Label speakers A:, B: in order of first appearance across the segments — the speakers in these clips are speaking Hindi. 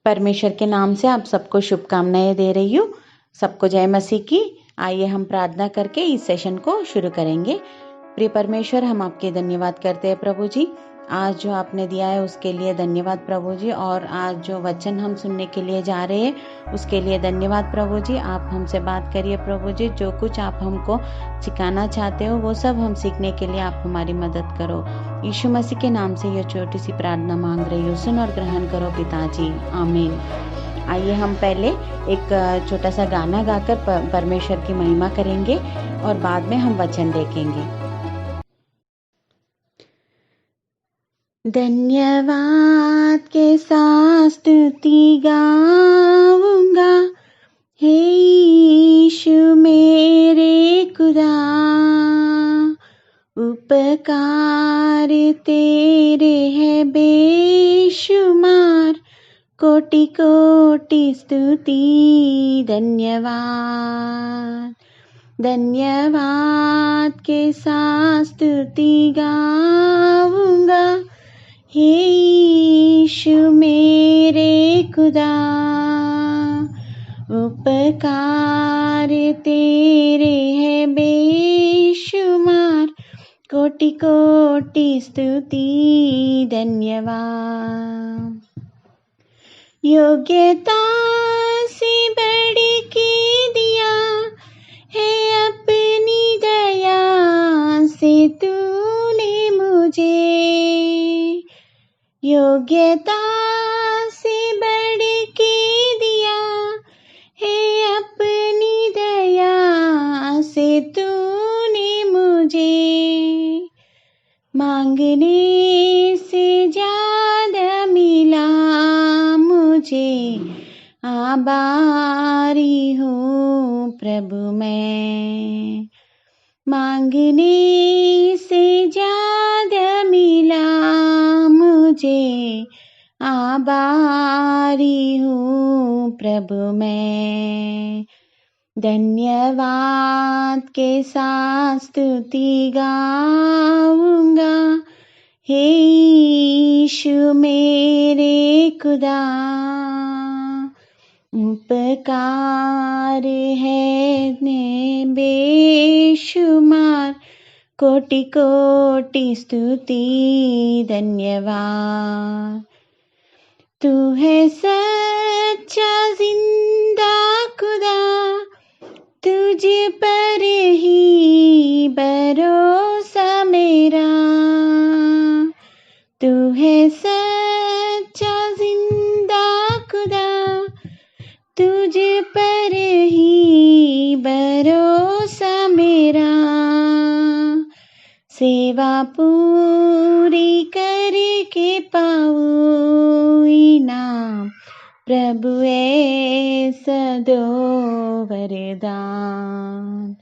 A: परमेश्वर के नाम से आप सबको शुभकामनाएं दे रही हूँ। सबको जय मसीह की। आइए हम प्रार्थना करके इस सेशन को शुरू करेंगे। प्रिय परमेश्वर, हम आपके धन्यवाद करते हैं प्रभु जी। आज जो आपने दिया है उसके लिए धन्यवाद प्रभु जी, और आज जो वचन हम सुनने के लिए जा रहे हैं उसके लिए धन्यवाद प्रभु जी। आप हमसे बात करिए प्रभु जी, जो कुछ आप हमको सिखाना चाहते हो वो सब हम सीखने के लिए आप हमारी मदद करो। यीशु मसीह के नाम से ये छोटी सी प्रार्थना मांग रही हूँ, सुन और ग्रहण करो पिताजी, आमीन। आइए हम पहले एक छोटा सा गाना गाकर परमेश्वर की महिमा करेंगे और बाद में हम वचन देखेंगे। धन्यवाद के साथ स्तुति गाऊंगा, हे यीशु मेरे खुदा। उपकार तेरे है बेशुमार, कोटि कोटि स्तुति धन्यवाद। धन्यवाद के साथ स्तुति गाऊंगा, हे यीशु मेरे खुदा। उपकार तेरे है बेशुमार, कोटि कोटि स्तुति धन्यवाद। योग्यता से बढ़ के दिया है अपनी दया से तूने मुझे। योग्यता से बढ़ के दिया है अपनी दया से तूने मुझे। मांगने से ज्यादा मिला मुझे, आभारी हूँ प्रभु मैं। मांगने से ज्यादा मिला मुझे, आभारी हूँ प्रभु मैं। धन्यवाद के साथ स्तुति गाऊंगा, हे यीशु मेरे खुदा। उपकार है ने बेशुमार, कोटि कोटि स्तुति धन्यवाद। तू है सच्चा जिंदा खुदा, तुझ पर ही भरोसा मेरा। तू है सच्चा जिंदा खुदा, तुझ पर ही भरोसा मेरा। सेवा पूरी करके पाऊं इनाम, प्रभु ऐसा दो वरदान।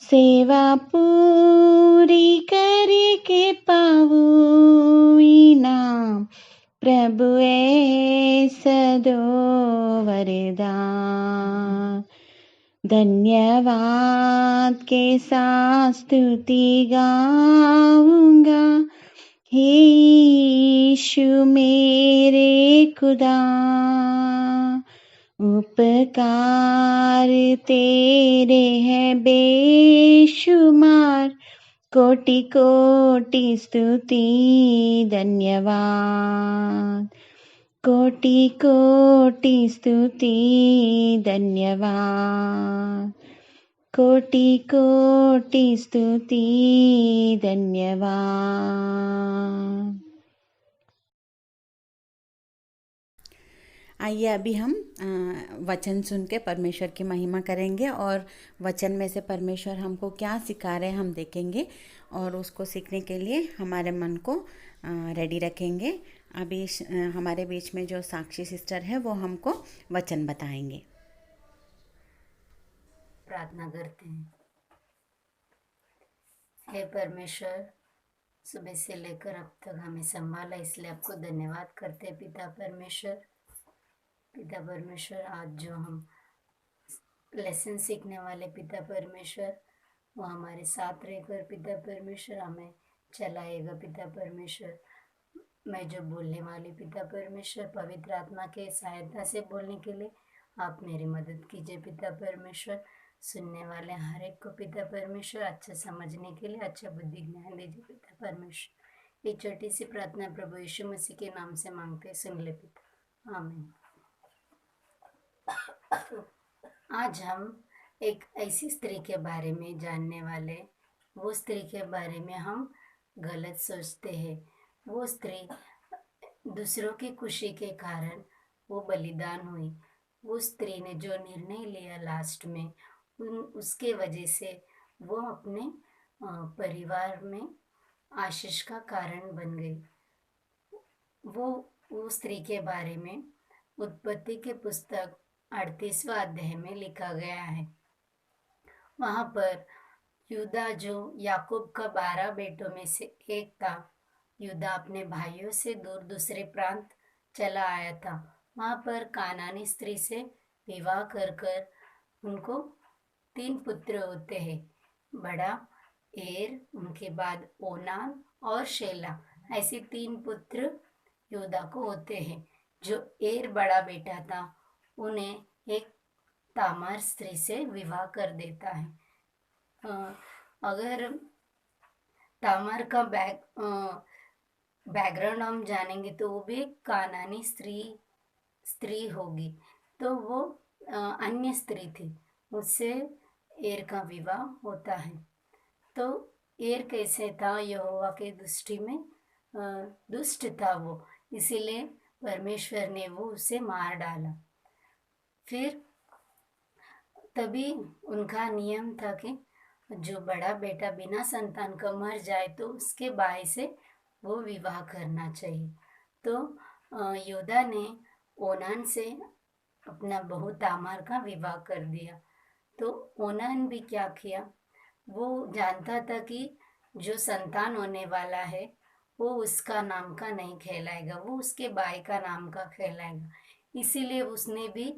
A: सेवा पूरी करके पाऊं इनाम, प्रभु ऐसा दो वरदान। धन्यवाद के साथ स्तुति गाऊंगा, हे यीशु मेरे खुदा। उपकार तेरे है बेशुमार, कोटि कोटि स्तुति धन्यवाद। कोटि कोटि स्तुति धन्यवाद। कोटि कोटि स्तुति धन्यवाद। आइए अभी हम वचन सुन के परमेश्वर की महिमा करेंगे, और वचन में से परमेश्वर हमको क्या सिखा रहे हैं हम देखेंगे, और उसको सीखने के लिए हमारे मन को रेडी रखेंगे। अभी हमारे बीच में जो साक्षी सिस्टर है वो हमको वचन बताएंगे।
B: प्रार्थना करते हैं। हे परमेश्वर, सुबह से लेकर अब तक हमें संभाला, इसलिए आपको धन्यवाद करते हैं पिता परमेश्वर। पिता परमेश्वर, आज जो हम लेसन सीखने वाले पिता परमेश्वर, वो हमारे साथ रहकर पिता परमेश्वर हमें चलाएगा पिता परमेश्वर। मैं जो बोलने वाली पिता परमेश्वर पवित्र आत्मा के सहायता से बोलने के लिए आप मेरी मदद कीजिए पिता परमेश्वर। सुनने वाले हर एक को पिता परमेश्वर अच्छा समझने के लिए अच्छा बुद्धि ज्ञान दीजिए पिता परमेश्वर। ये छोटी सी प्रार्थना प्रभु यीशु मसीह के नाम से मांगते सुन ले पिता, आमीन। आज हम एक ऐसी स्त्री के बारे में जानने वाले। वो स्त्री के बारे में हम गलत सोचते हैं। वो स्त्री दूसरों की खुशी के कारण वो बलिदान हुई। वो स्त्री ने जो निर्णय लिया लास्ट में उसके वजह से वो अपने परिवार में आशीष का कारण बन गई। वो स्त्री के बारे में उत्पत्ति के पुस्तक 38वां अध्याय में लिखा गया है। वहां पर यूदा जो याकूब का 12 बेटों में से एक था, यूदा अपने भाइयों से दूर दूसरे प्रांत चला आया था। वहां पर कानानी स्त्री से विवाह कर कर उनको 3 पुत्र होते हैं। बड़ा एर, उनके बाद ओनान और शेला, ऐसे 3 पुत्र योदा को होते हैं। जो एर बड़ा बेटा था उन्हें एक तामार स्त्री से विवाह कर देता है। अगर तामार का बैकग्राउंड हम जानेंगे तो वो भी एक कानानी स्त्री होगी। तो वो अन्य स्त्री थी, उससे एर का विवाह होता है। तो एर कैसे था? यहोवा के दृष्टि में दुष्ट था वो, इसीलिए परमेश्वर ने वो उसे मार डाला। फिर तभी उनका नियम था कि जो बड़ा बेटा बिना संतान का मर जाए तो उसके भाई से वो विवाह करना चाहिए। तो योदा ने ओनान से अपना बहू तामार का विवाह कर दिया। तो ओनान भी क्या किया, वो जानता था कि जो संतान होने वाला है वो उसका नाम का नहीं कहलाएगा, वो उसके भाई का नाम का कहलाएगा। इसीलिए उसने भी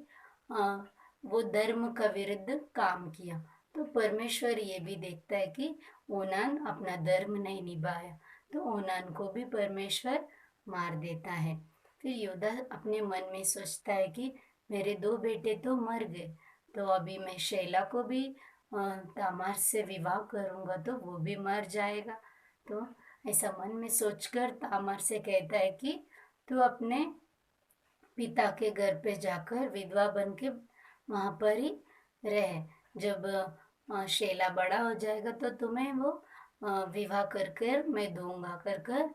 B: वो धर्म का विरुद्ध काम किया। तो परमेश्वर ये भी देखता है कि ओनान अपना धर्म नहीं निभाया, तो ओनान को भी परमेश्वर मार देता है। फिर योदा अपने मन में सोचता है कि मेरे 2 बेटे तो मर गए, तो अभी मैं शैला को भी तामार से विवाह करूंगा तो वो भी मर जाएगा। तो ऐसा मन में सोचकर तामार से कहता है कि तू अपने पिता के घर पे जाकर विधवा बन के वहां पर ही रह। जब शैला बड़ा हो जाएगा तो तुम्हें वो विवाह कर कर मैं दूंगा कर कर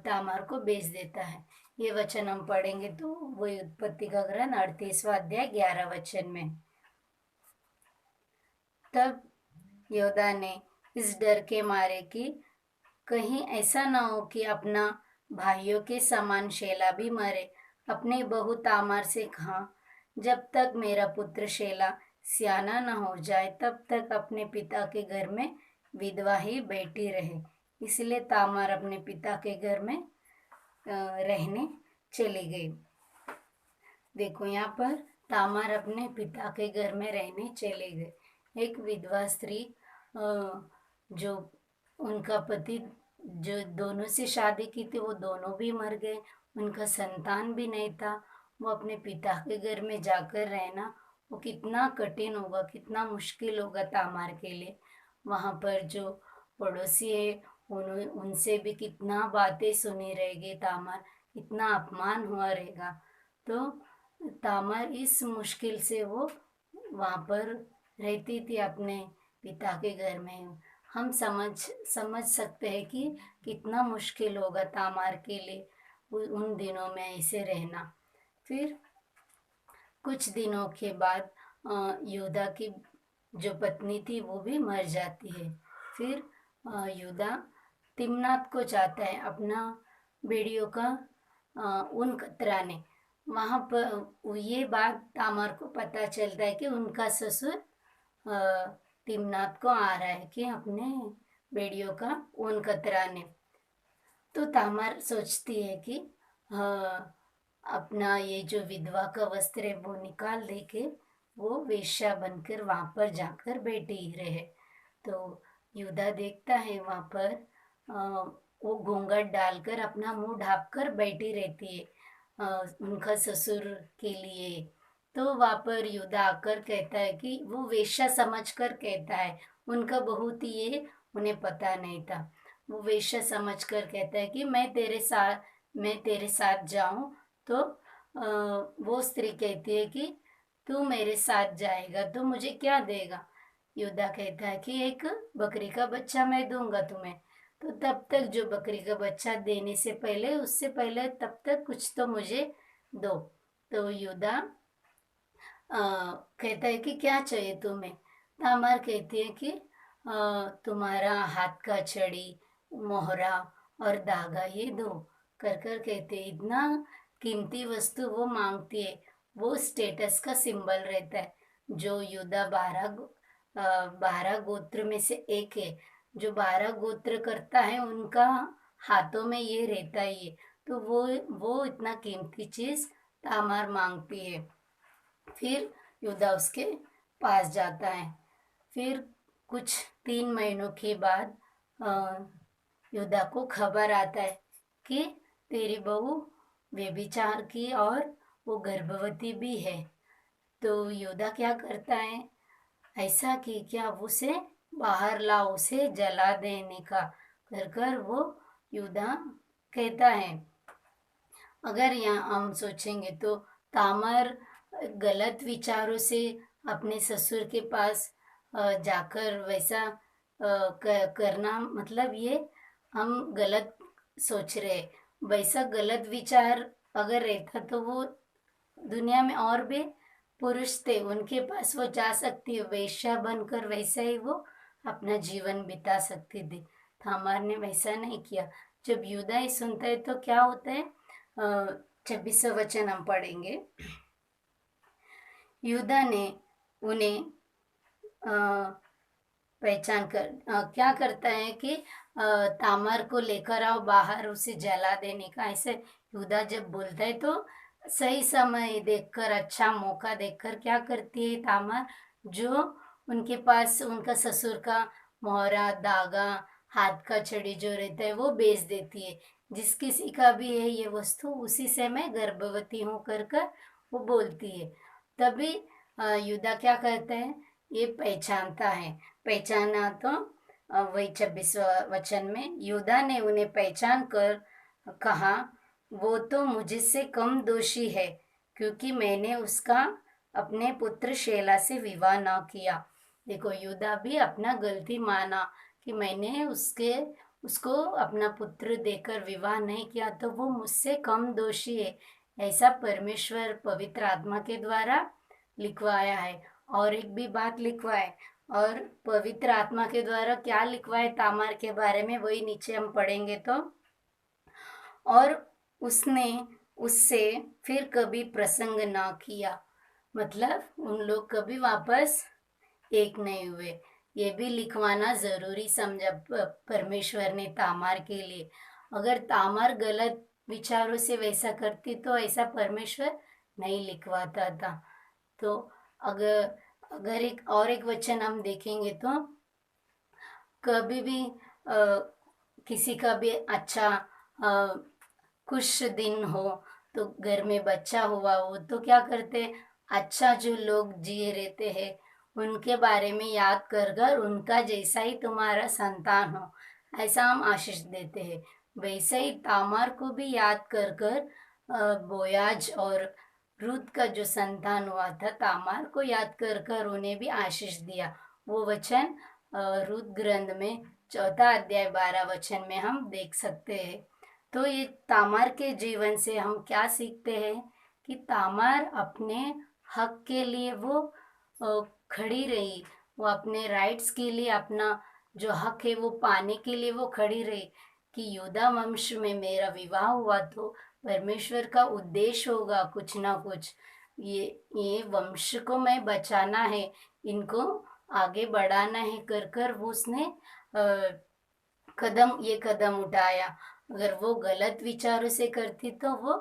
B: तामार को बेच देता है। ये वचन हम पढ़ेंगे तो वो उत्पत्ति का ग्रंथ 38वां अध्याय 11 वचन में। तब योदा ने इस डर के मारे कि कहीं ऐसा ना हो कि अपना भाइयों के समान शैला भी मरे, अपने बहू तामार से कहा, जब तक मेरा पुत्र शैला सियाना न हो जाए तब तक अपने पिता के घर में विधवा ही बैठी रहे। इसलिए तामार अपने पिता के घर में रहने चली गई। देखो यहाँ पर तामार अपने पिता के घर में रहने चले गए। एक विधवा स्त्री जो उनका पति जो दोनों से शादी की थी वो दोनों भी मर गए, उनका संतान भी नहीं था। वो अपने पिता के घर में जाकर रहना वो कितना कठिन होगा, कितना मुश्किल होगा तामार के लिए। वहाँ पर जो पड़ोसी है उनसे भी कितना बातें सुनी रहेगी तामार, इतना अपमान हुआ रहेगा। तो तामार इस मुश्किल से वो वहाँ पर रहती थी अपने पिता के घर में। हम समझ सकते हैं कि कितना मुश्किल होगा तामार के लिए उन दिनों में ऐसे रहना। फिर कुछ दिनों के बाद योदा की जो पत्नी थी वो भी मर जाती है। फिर योदा तिम्नात को जाता है अपना बेड़ियों का ऊन कतराने। वहाँ पर ये बात तामार को पता चलता है कि उनका ससुर तिम्नात को आ रहा है कि अपने बेड़ियों का ऊन कतराने। तो तामार सोचती है कि अपना ये जो विधवा का वस्त्र है वो निकाल दे के वो वेश्या बनकर वहां पर जाकर बैठी रहे। तो यूदा देखता है वहां पर वो घूंघट डालकर अपना मुंह ढाँप कर बैठी रहती है उनका ससुर के लिए। तो वहाँ पर युद्ध आकर कहता है कि वो वेश्या समझकर कहता है, उनका बहुत ही ये उन्हें पता नहीं था। वो वेश्या समझकर कहता है कि मैं तेरे साथ जाऊं। तो वो स्त्री कहती है कि तू मेरे साथ जाएगा तो मुझे क्या देगा? योद्धा कहता है कि एक बकरी का बच्चा मैं दूंगा तुम्हें। तो तब तक जो बकरी का बच्चा देने से पहले, उससे पहले तब तक कुछ तो मुझे दो। तो योद्धा कहता है कि क्या चाहिए तुम्हें? तामार कहती है कि तुम्हारा हाथ का छड़ी, मोहरा और धागा ये दो। कर कर कहते हैं, इतना कीमती वस्तु वो मांगती है। वो स्टेटस का सिंबल रहता है। जो योद्धा 12 गोत्र में से एक है। जो 12 गोत्र करता है उनका हाथों में ये रहता ही है। तो वो इतना कीमती चीज तामार मांगती है। फिर योद्धा उसके पास जाता है। फिर कुछ 3 महीनों के बाद योद्धा को खबर आता है कि तेरी बहू व्यभिचार की और वो गर्भवती भी है। तो योद्धा क्या करता है, ऐसा कि क्या उसे बाहर लाओ, उसे जला देने का कर कर वो योद्धा कहता है। अगर यहाँ हम सोचेंगे तो तामर गलत विचारों से अपने ससुर के पास जाकर वैसा करना, मतलब ये हम गलत सोच रहे। वैसा गलत विचार अगर रहता तो वो दुनिया में और भी पुरुष थे, उनके पास वो जा सकती है, वेश्या बनकर वैसा ही वो अपना जीवन बिता सकती थी। थामार ने वैसा नहीं किया। जब युद्धा ही सुनता है तो क्या होता है, 26वां वचन हम पढ़ेंगे। युद्धा ने उन्हें पहचान कर क्या करता है कि तामर को लेकर आओ बाहर, उसे जला देने का। ऐसे युद्धा जब बोलता है तो सही समय देखकर, अच्छा मौका देखकर क्या करती है तामर, जो उनके पास उनका ससुर का मोहरा, धागा, हाथ का छड़ी जो रहता है वो बेच देती है। जिस किसी का भी है ये वस्तु, उसी से मैं गर्भवती हूँ कर कर वो बोलती है। तभी युद्धा क्या करता है, ये पहचानता है। पहचाना तो वही 26वां वचन में, युद्धा ने उन्हें पहचान कर कहा, वो तो मुझसे कम दोषी है, क्योंकि मैंने उसका अपने पुत्र शेला से विवाह न किया। देखो, युद्धा भी अपना गलती माना कि मैंने उसको अपना पुत्र देकर विवाह नहीं किया, तो वो मुझसे कम दोषी है। ऐसा परमेश्वर पवित्र आत्मा के द्वारा लिखवाया है। और एक भी बात लिखवाए, और पवित्र आत्मा के द्वारा क्या लिखवाए तामार के बारे में, वही नीचे हम पढ़ेंगे। तो और उसने उससे फिर कभी प्रसंग ना किया, मतलब उन लोग कभी वापस एक नहीं हुए। ये भी लिखवाना जरूरी समझा परमेश्वर ने तामार के लिए। अगर तामार गलत विचारों से वैसा करती तो ऐसा परमेश्वर नहीं लिखवाता था। तो अगर अगर एक वचन हम देखेंगे तो कभी भी किसी का भी अच्छा खुश दिन हो, तो घर में बच्चा हुआ हो तो क्या करते, अच्छा जो लोग जिए रहते हैं उनके बारे में याद कर कर उनका जैसा ही तुम्हारा संतान हो, ऐसा हम आशीष देते हैं। वैसे ही तामार को भी याद कर कर बोयाज और रूत का जो संतान हुआ था, तामार को याद कर कर उन्हें भी आशीष दिया। वो वचन रूत ग्रंथ में 4 अध्याय 12 वचन में हम देख सकते हैं। तो ये तामार के जीवन से हम क्या सीखते हैं कि तामार अपने हक के लिए वो खड़ी रही। वो अपने राइट्स के लिए, अपना जो हक है वो पाने के लिए वो खड़ी रही कि योद्धा वंश में मेरा विवाह हुआ तो परमेश्वर का उद्देश्य होगा कुछ ना कुछ। ये वंश को मैं बचाना है, इनको आगे बढ़ाना है कर कर वो उसने कदम उठाया। अगर वो गलत विचारों से करती तो वो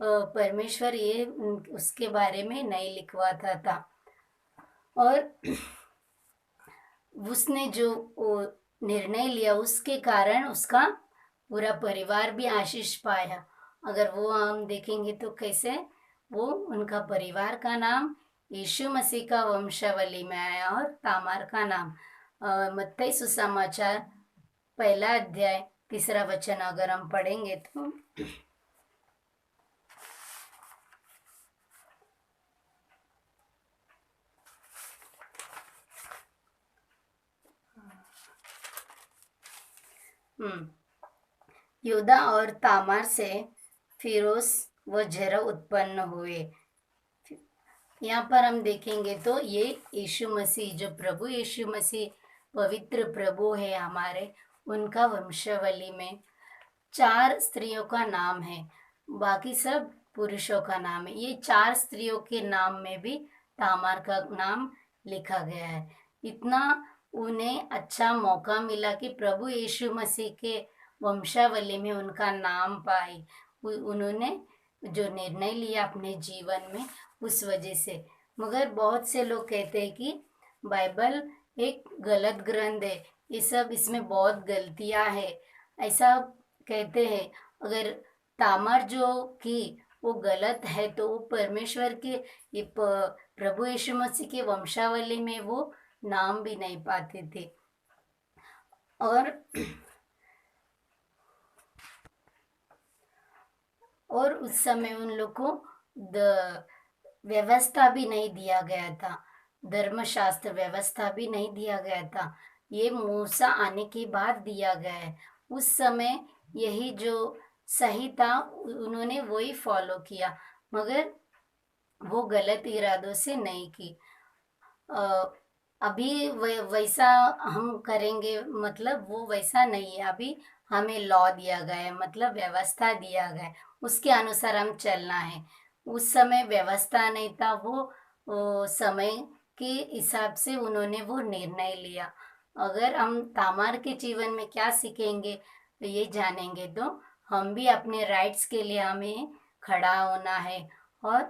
B: परमेश्वर ये उसके बारे में नहीं लिखवाता था। और उसने जो निर्णय लिया उसके कारण उसका पूरा परिवार भी आशीष पाया। अगर वो हम देखेंगे तो कैसे वो उनका परिवार का नाम यीशु मसीह का वंशावली में आया और तामार का नाम मत्ती सुसमाचार 1 अध्याय 3 वचन अगर हम पढ़ेंगे तो योदा और तामार से फिरोस व जरा उत्पन्न हुए। यहाँ पर हम देखेंगे तो ये यीशु मसीह, जो प्रभु यीशु मसीह पवित्र प्रभु है हमारे, उनका वंशावली में 4 स्त्रियों का नाम है, बाकी सब पुरुषों का नाम है। ये 4 स्त्रियों के नाम में भी तामार का नाम लिखा गया है। इतना उन्हें अच्छा मौका मिला कि प्रभु यीशु मसीह के वंशावली में उनका नाम पाई। उन्होंने जो निर्णय लिया अपने जीवन में, उस वजह से। मगर बहुत से लोग कहते हैं कि बाइबल एक गलत ग्रंथ है, ये सब इसमें बहुत गलतियां है, ऐसा कहते हैं। अगर तामार जो की वो गलत है तो वो परमेश्वर के ये प्रभु यीशु मसीह के वंशावली में वो नाम भी नहीं पाते थे। और उस समय उन लोग को व्यवस्था भी नहीं दिया गया था, धर्मशास्त्र व्यवस्था भी नहीं दिया गया था। ये मूसा आने के बाद दिया गया है। उस समय यही जो सही था उन्होंने वही फॉलो किया, मगर वो गलत इरादों से नहीं की। अभी वैसा हम करेंगे, मतलब वो वैसा नहीं है। अभी हमें लॉ दिया गया है, मतलब व्यवस्था दिया गया है, उसके अनुसार हम चलना है। उस समय व्यवस्था नहीं था, वो समय के हिसाब से उन्होंने वो निर्णय लिया। अगर हम तामार के जीवन में क्या सीखेंगे तो ये जानेंगे तो हम भी अपने राइट्स के लिए हमें खड़ा होना है, और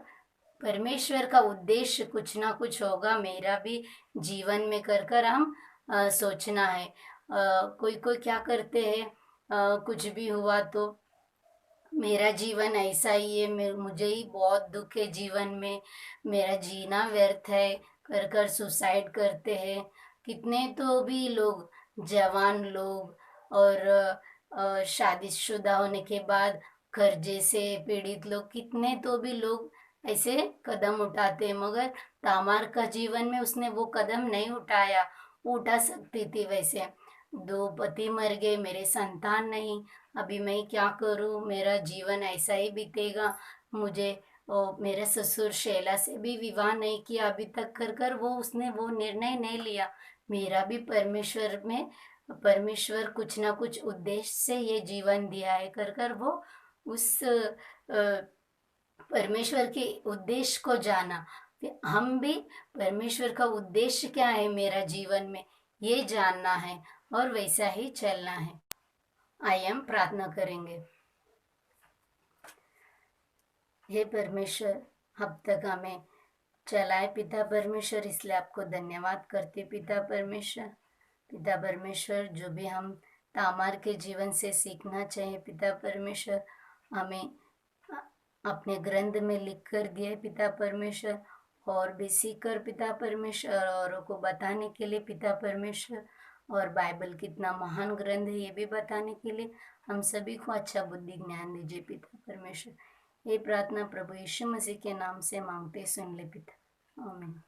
B: परमेश्वर का उद्देश्य कुछ ना कुछ होगा मेरा भी जीवन में कर कर हम सोचना है। कोई कोई क्या करते हैं, कुछ भी हुआ तो मेरा जीवन ऐसा ही है, मुझे ही बहुत दुख है जीवन में, मेरा जीना व्यर्थ है कर कर सुसाइड करते हैं। कितने तो भी लोग, जवान लोग और शादीशुदा होने के बाद कर्जे से पीड़ित लोग, कितने तो भी लोग ऐसे कदम उठाते हैं। मगर तामार का जीवन में उसने वो कदम नहीं उठाया, उठा सकती थी। वैसे 2 पति मर गए, मेरे संतान नहीं, अभी मैं क्या करूं, मेरा जीवन ऐसा ही बीतेगा। मुझे मेरे ससुर शैला से भी विवाह नहीं किया अभी तक कर कर उसने वो निर्णय नहीं लिया। मेरा भी परमेश्वर में, परमेश्वर कुछ ना कुछ उद्देश्य से ये जीवन दिया है कर कर वो उस परमेश्वर के उद्देश्य को जाना। हम भी परमेश्वर का उद्देश्य क्या है मेरा जीवन में, ये जानना है और वैसा ही चलना है। आइए हम प्रार्थना करेंगे। हे परमेश्वर, अब तक हमें चलाए पिता परमेश्वर, इसलिए आपको धन्यवाद करते पिता परमेश्वर। पिता परमेश्वर, जो भी हम तामार के जीवन से सीखना चाहिए पिता परमेश्वर, हमें अपने ग्रंथ में लिख कर दिए पिता परमेश्वर, और भी सीख कर पिता परमेश्वर औरों को बताने के लिए पिता परमेश्वर। और बाइबल कितना महान ग्रंथ है ये भी बताने के लिए हम सभी को अच्छा बुद्धि ज्ञान दीजिए पिता परमेश्वर। ये प्रार्थना प्रभु यीशु मसीह के नाम से मांगते, सुन ले पिता, आमीन।